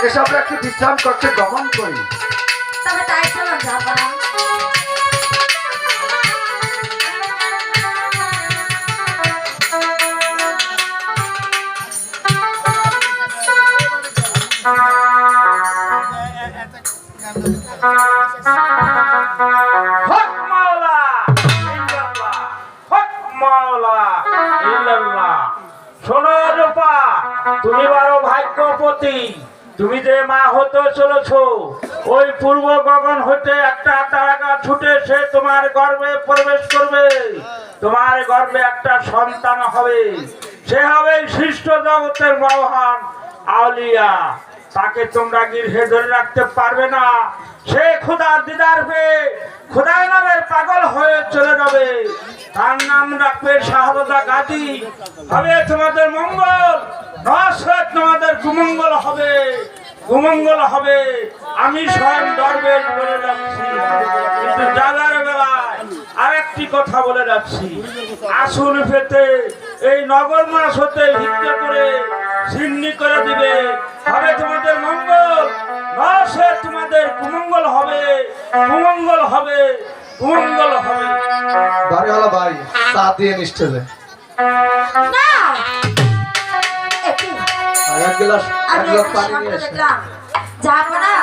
এসব একটু বিশ্রাম করতে গমন করি। তবে তাই চলো যাবা। হক মাওলা ইল্লাল্লাহ, হক মাওলা ইল্লাল্লাহ। শোনো রূপা, তুমি বড় ভাগ্যবতী। তুমি যে মা হতে চলেছো, ওই পূর্ব গগন হতে একটা তারকা ছুটে সে তোমার গর্ভে প্রবেশ করবে। তোমার গর্ভে একটা সন্তান হবে, সে হবে সৃষ্ট জগতের মহান আউলিয়া। তাকে তোমরা গৃহে ধরে রাখতে পারবে না। সে খোদার দিদার পেয়ে খোদার নামের পাগল হয়ে চলে যাবে। তার নাম রাখবে শাহজাদা গাজী। হবে তোমাদের মঙ্গল, নসরত তোমাদের কুমঙ্গল হবে, কুমঙ্গল হবে। আমি স্বয়ং দরবেশ বলে যাচ্ছি। কিন্তু যাবার বেলায় আরেকটি কথা বলে যাচ্ছি, আসুন পেতে এই নগর মাস হতে ভিক্ষা করে সিন্নি করে দিবে। হবে তোমাদের মঙ্গল, নসরত তোমাদের কুমঙ্গল হবে, কুমঙ্গল হবে, কুমঙ্গল হবে। বাড়িওয়ালা ভাই চা দিয়ে নিচ্ছে যে না এক গ্লাস পানি নিয়ে এসে। জাহাপনা,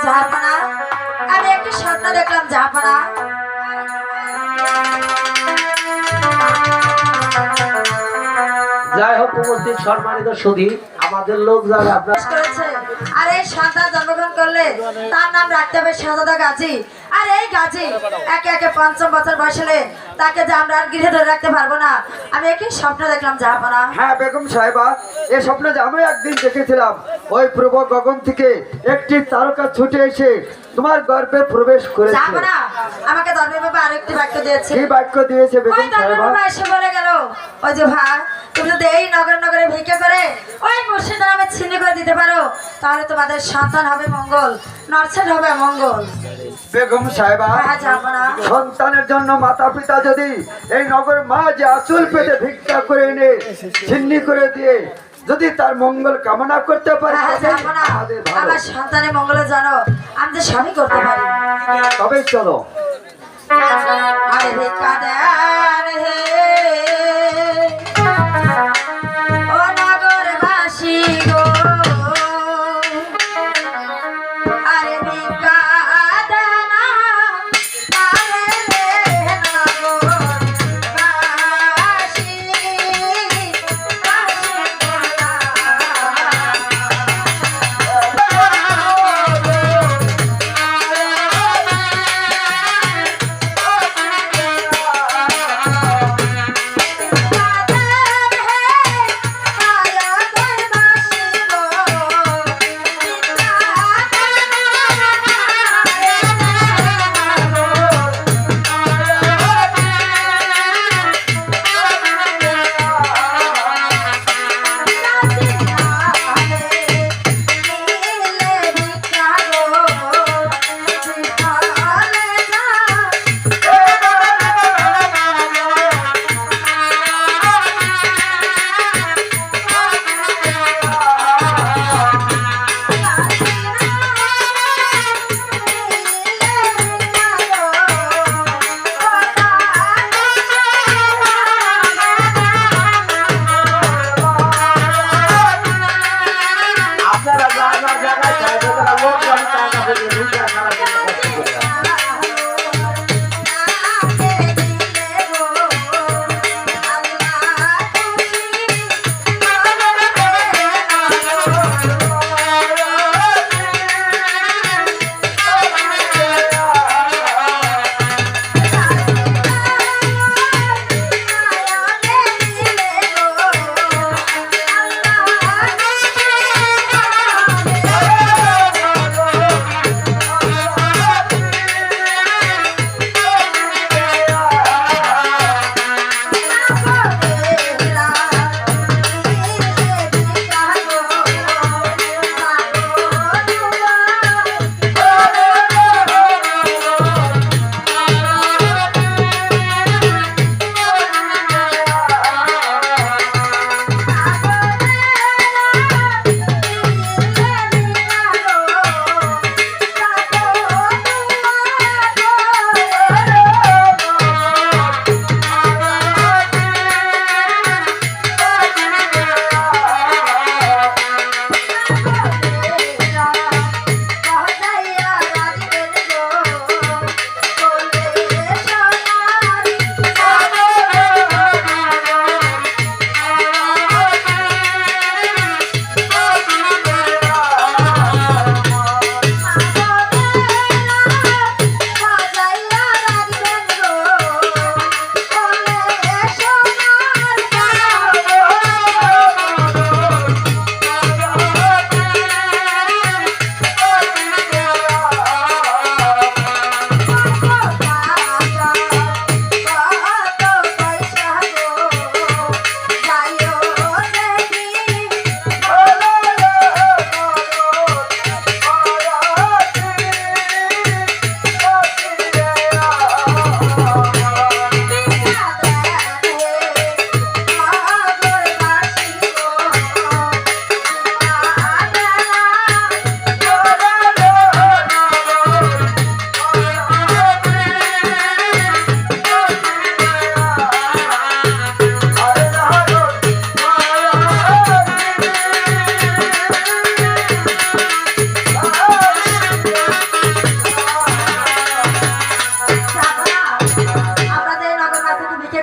জাহাপনা, আমি একটি স্বপ্ন দেখলাম জাহাপনা। যাই হোক উপস্থিত সম্মানিত সুধী, আমাদের লোক যারা আপনার করেছে, আর এই সন্তান জন্মগ্রহণ করলে তার নাম রাখতে হবে শাহজাদা গাজী। আর এই গাজী একে একে পঞ্চম বছর বয়স হলে তাকে যে আমরা আর গৃহে ধরে রাখতে পারবো না। আমি একই স্বপ্ন দেখলাম জাহাপনা। হ্যাঁ বেগম সাহেবা, এ স্বপ্নে যে আমি একদিন দেখেছিলাম ওই পূর্ব গগন থেকে একটি তারকা ছুটে এসে তোমার গর্ভে প্রবেশ করেছে। জাহাপনা আমাকে ধর্মের বাবা আরেকটি বাক্য দিয়েছে। কি বাক্য দিয়েছে ওই বেগম ধর্মের সাহেবা? বাবা এসে বলে গেল, ওই যে ভাই তুমি যদি এই নগর নগরে ভিক্ষা করে ওই মুর্শিদের নামে ছিন্ন করে দিতে পারো তাহলে তোমাদের সন্তান হবে মঙ্গল, নরছেন হবে মঙ্গল। বেগম সাহেবা, হ্যাঁ জাহাপনা। সন্তানের জন্য মাতা পিতা যদি এই নগর মা যে আঁচল পেতে ভিক্ষা করে এনে ছিন্নি করে দিয়ে যদি তার মঙ্গল কামনা করতে পারে হ্যাঁ তবেই জাহাপনা, আমাদের ভালো। আমার সন্তানের মঙ্গলের জন্য আমি যে সবই করতে পারি। তবেই চলো। আরে ভিক্ষা দেন হে ও নগরবাসী গো, আরে ভিক্ষা দেন আরে রে নগরবাসী, আপনারা জায়গায় জায়গায় যারা লোক জানে তার কাছে ভিক্ষা করার জন্য কষ্ট করে।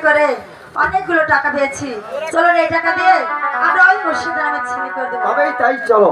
করে অনেকগুলো টাকা পেয়েছি। চলো এই টাকা দিয়ে আমরা ওই মুর্শিদের নামে ছিনি করে দেবো। তবেই তাই চলো।